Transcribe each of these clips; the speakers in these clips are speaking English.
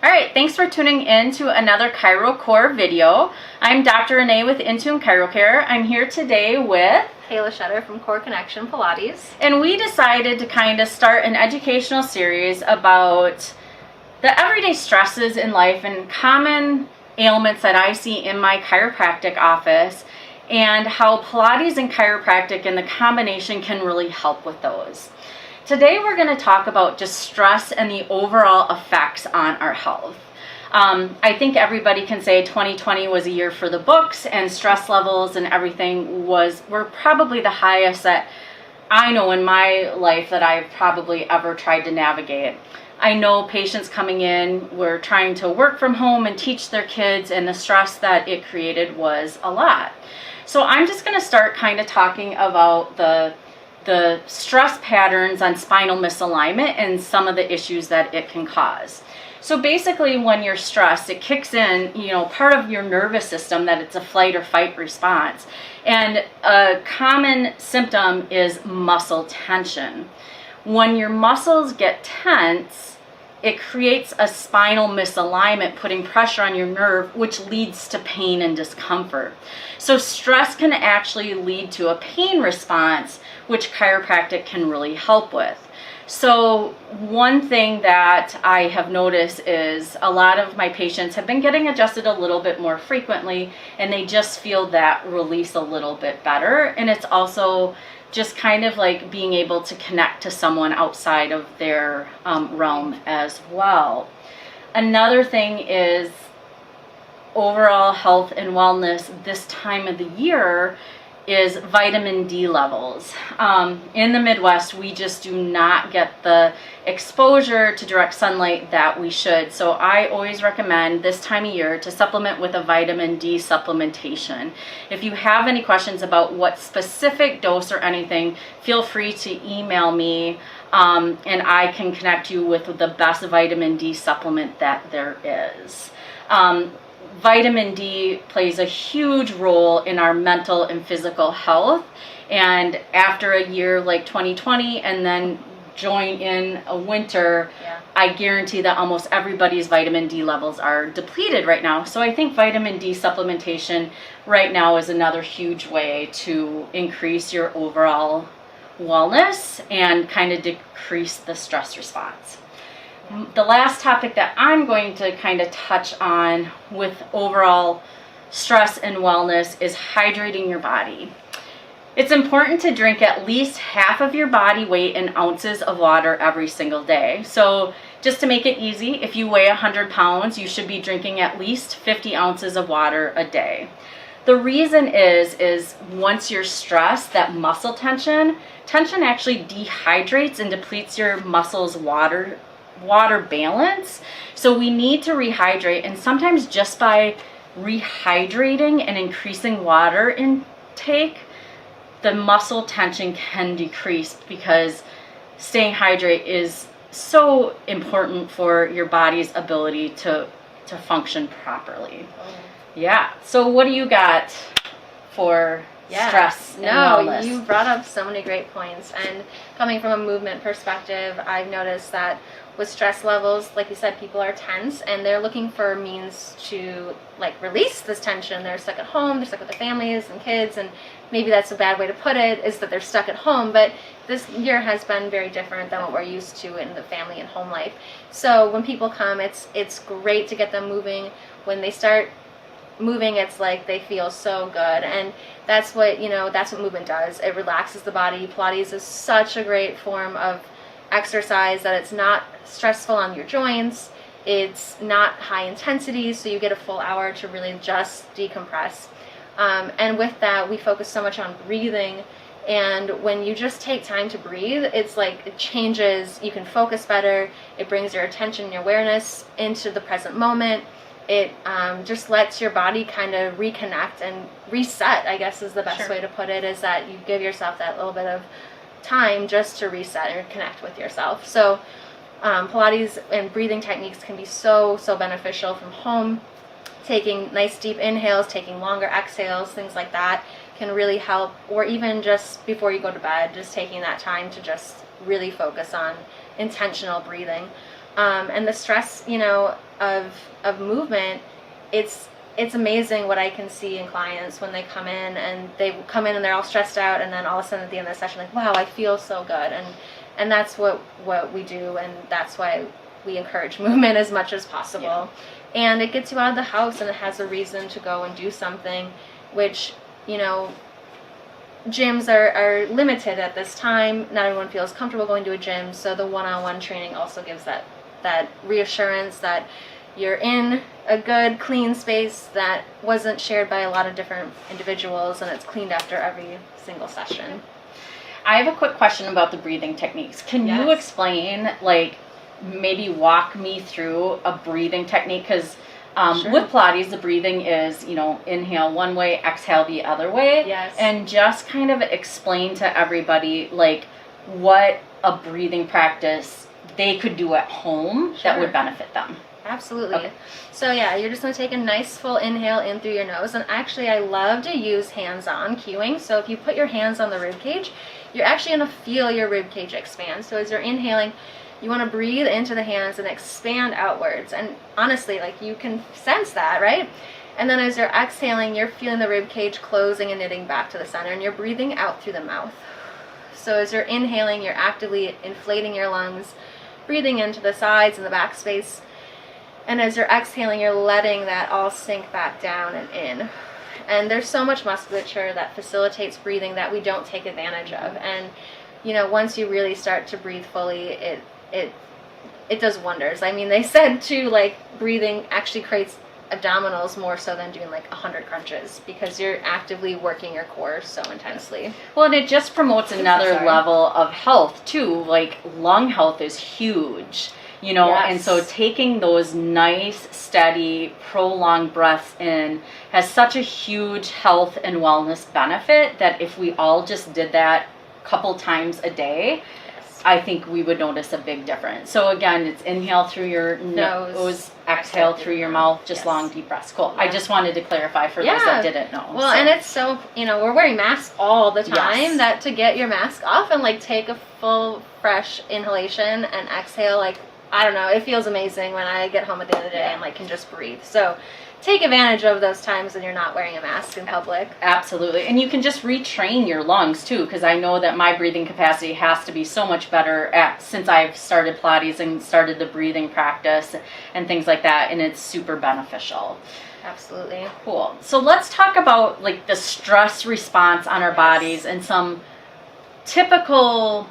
All right, thanks for tuning in to another Chiro Core video. I'm Dr. Renee with Intune ChiroCare. I'm here today with Kayla Shutter from Core Connection Pilates. And we decided to kind of start an educational series about the everyday stresses in life and common ailments that I see in my chiropractic office and how Pilates and chiropractic and the combination can really help with those. Today we're going to talk about just stress and the overall effects on our health. I think everybody can say 2020 was a year for the books, and stress levels and everything were probably the highest that I know in my life that I've probably ever tried to navigate. I know patients coming in were trying to work from home and teach their kids, and the stress that it created was a lot. So I'm just going to start kind of talking about the stress patterns on spinal misalignment and some of the issues that it can cause. So basically when you're stressed, it kicks in, part of your nervous system that it's a flight or fight response. And a common symptom is muscle tension. When your muscles get tense, it creates a spinal misalignment, putting pressure on your nerve, which leads to pain and discomfort. So stress can actually lead to a pain response, which chiropractic can really help with. So one thing that I have noticed is a lot of my patients have been getting adjusted a little bit more frequently, and they just feel that release a little bit better. And it's also just kind of like being able to connect to someone outside of their realm as well. Another thing is overall health and wellness this time of the year is vitamin D levels. In the Midwest, we just do not get the exposure to direct sunlight that we should. So I always recommend this time of year to supplement with a vitamin D supplementation. If you have any questions about what specific dose or anything, feel free to email me and I can connect you with the best vitamin D supplement that there is. Vitamin D plays a huge role in our mental and physical health, and after a year like 2020 and then join in a winter, I guarantee that almost everybody's vitamin D levels are depleted right now. So I think vitamin D supplementation right now is another huge way to increase your overall wellness and kind of decrease the stress response. The last topic that I'm going to kind of touch on with overall stress and wellness is hydrating your body. It's important to drink at least half of your body weight in ounces of water every single day. So just to make it easy, if you weigh 100 pounds, you should be drinking at least 50 ounces of water a day. The reason is once you're stressed, that muscle tension actually dehydrates and depletes your muscles' water balance. So we need to rehydrate, and sometimes just by rehydrating and increasing water intake, the muscle tension can decrease, because staying hydrated is so important for your body's ability to function properly. Yeah. So what do you got for stress and wellness? You brought up so many great points, and coming from a movement perspective, I've noticed that with stress levels, like you said, people are tense and they're looking for means to release this tension. They're stuck at home, they're stuck with their families and kids, and maybe that's a bad way to put it, is that they're stuck at home. But this year has been very different than what we're used to in the family and home life. So when people come, it's great to get them moving. When they start moving, it's like they feel so good, and that's what movement does. It relaxes the body. Pilates is such a great form of exercise that it's not stressful on your joints. It's not high intensity, so you get a full hour to really just decompress. And with that, we focus so much on breathing. And when you just take time to breathe, it's like it changes. You can focus better. It brings your attention and your awareness into the present moment. It just lets your body kind of reconnect and reset, I guess is the best way to put it, is that you give yourself that little bit of time just to reset and connect with yourself. So Pilates and breathing techniques can be so beneficial from home. Taking nice deep inhales, taking longer exhales, things like that can really help. Or even just before you go to bed, just taking that time to just really focus on intentional breathing. And the stress, of movement, it's amazing what I can see in clients when they come in and they're all stressed out, and then all of a sudden at the end of the session, like, wow, I feel so good. And that's what we do, and that's why we encourage movement as much as possible. Yeah. And it gets you out of the house, and it has a reason to go and do something, which, you know, gyms are limited at this time. Not everyone feels comfortable going to a gym, so the one-on-one training also gives that reassurance that you're in a good, clean space that wasn't shared by a lot of different individuals, and it's cleaned after every single session. I have a quick question about the breathing techniques. Can you Yes. explain, like, maybe walk me through a breathing technique? Because Sure. with Pilates, the breathing is, you know, inhale one way, exhale the other way. Yes. And just kind of explain to everybody, like, what a breathing practice they could do at home that Sure. would benefit them. Absolutely. Okay. So yeah, you're just going to take a nice full inhale in through your nose. And actually, I love to use hands-on cueing. So if you put your hands on the rib cage, you're actually going to feel your rib cage expand. So as you're inhaling, you want to breathe into the hands and expand outwards. And honestly, like, you can sense that, right? And then as you're exhaling, you're feeling the rib cage closing and knitting back to the center, and you're breathing out through the mouth. So as you're inhaling, you're actively inflating your lungs, breathing into the sides and the back space. And as you're exhaling, you're letting that all sink back down and in. And there's so much musculature that facilitates breathing that we don't take advantage of. And, you know, once you really start to breathe fully, it does wonders. I mean, they said too, like, breathing actually creates abdominals more so than doing like 100 crunches, because you're actively working your core so intensely. Well, and it just promotes another Sorry. level of health too. Like, lung health is huge, you know, Yes. and so taking those nice, steady, prolonged breaths in has such a huge health and wellness benefit that if we all just did that a couple times a day, Yes. I think we would notice a big difference. So again, it's inhale through your nose, exhale through your mouth, just Yes. long, deep breaths. Cool. Yeah. I just wanted to clarify for those that didn't know. Well, and it's so, you know, we're wearing masks all the time, Yes. that to get your mask off and like take a full fresh inhalation and exhale, like, I don't know, it feels amazing when I get home at the end of the day and like can just breathe. So take advantage of those times when you're not wearing a mask in public. Absolutely. And you can just retrain your lungs too, because I know that my breathing capacity has to be so much better since I've started Pilates and started the breathing practice and things like that, and it's super beneficial. Absolutely. Cool. So let's talk about like the stress response on our bodies and some typical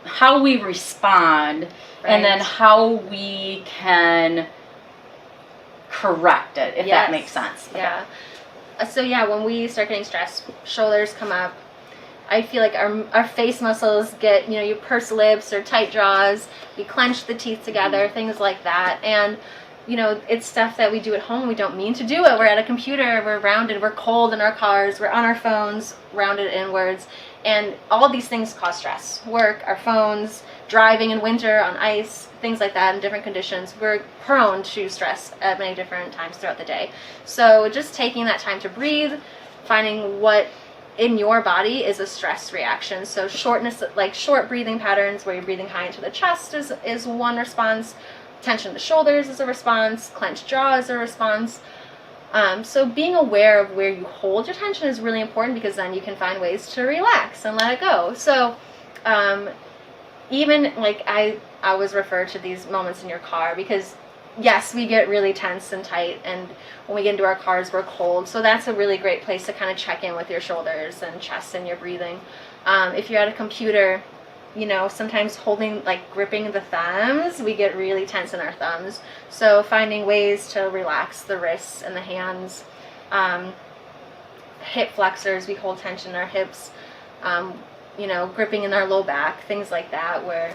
how we respond and then how we can correct it, if that makes sense. Yeah. So yeah, when we start getting stressed, shoulders come up. I feel like our face muscles get, you know, you purse lips or tight jaws, we clench the teeth together, things like that. And, you know, it's stuff that we do at home. We don't mean to do it. We're at a computer, we're rounded, we're cold in our cars, we're on our phones, rounded inwards. And all these things cause stress. Work, our phones, driving in winter on ice, things like that in different conditions. We're prone to stress at many different times throughout the day. So just taking that time to breathe, finding what in your body is a stress reaction. So shortness, like short breathing patterns where you're breathing high into the chest is one response. Tension in the shoulders is a response. Clenched jaw is a response. So being aware of where you hold your tension is really important, because then you can find ways to relax and let it go. So even like I always refer to these moments in your car, because yes, we get really tense and tight, and when we get into our cars, we're cold. So that's a really great place to kind of check in with your shoulders and chest and your breathing. If you're at a computer, you know, sometimes holding, like gripping the thumbs, we get really tense in our thumbs. So finding ways to relax the wrists and the hands. Hip flexors, we hold tension in our hips. You know, gripping in our low back, things like that, where,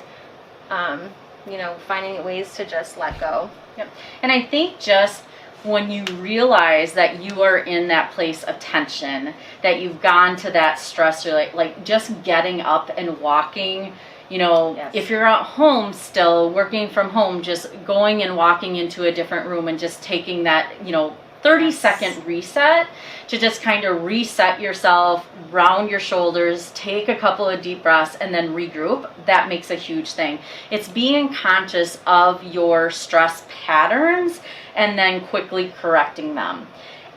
you know, finding ways to just let go. Yep. And I think just when you realize that you are in that place of tension, that you've gone to that stress, or like just getting up and walking, you know, if you're at home still working from home, just going and walking into a different room and just taking that, you know, 30-second reset to just kind of reset yourself, round your shoulders, take a couple of deep breaths, and then regroup. That makes a huge thing. It's being conscious of your stress patterns and then quickly correcting them.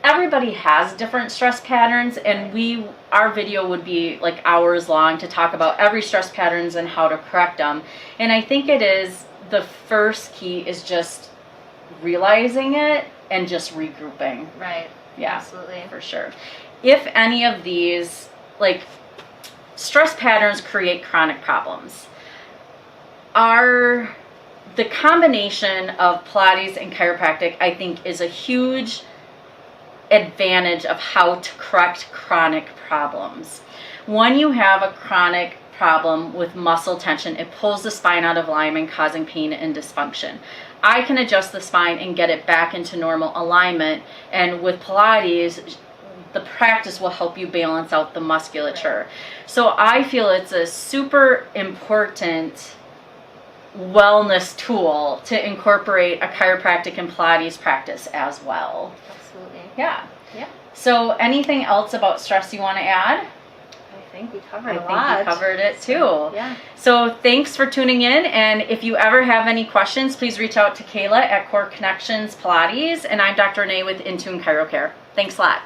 Everybody has different stress patterns, and our video would be like hours long to talk about every stress patterns and how to correct them. And I think the first key is just realizing it and just regrouping. Right. Yeah, absolutely, for sure. If any of these, like, stress patterns create chronic problems, the combination of Pilates and chiropractic, I think, is a huge advantage of how to correct chronic problems. When you have a chronic problem with muscle tension, it pulls the spine out of alignment, causing pain and dysfunction. I can adjust the spine and get it back into normal alignment, and with Pilates, the practice will help you balance out the musculature. So I feel it's a super important wellness tool to incorporate a chiropractic and Pilates practice as well. Absolutely. Yeah. Yeah. So anything else about stress you want to add? I think we covered I a think lot. we covered it too. Yeah. So thanks for tuning in, and if you ever have any questions, please reach out to Kayla at Core Connections Pilates, and I'm Dr. Renee with Intune Chiro Care. Thanks a lot.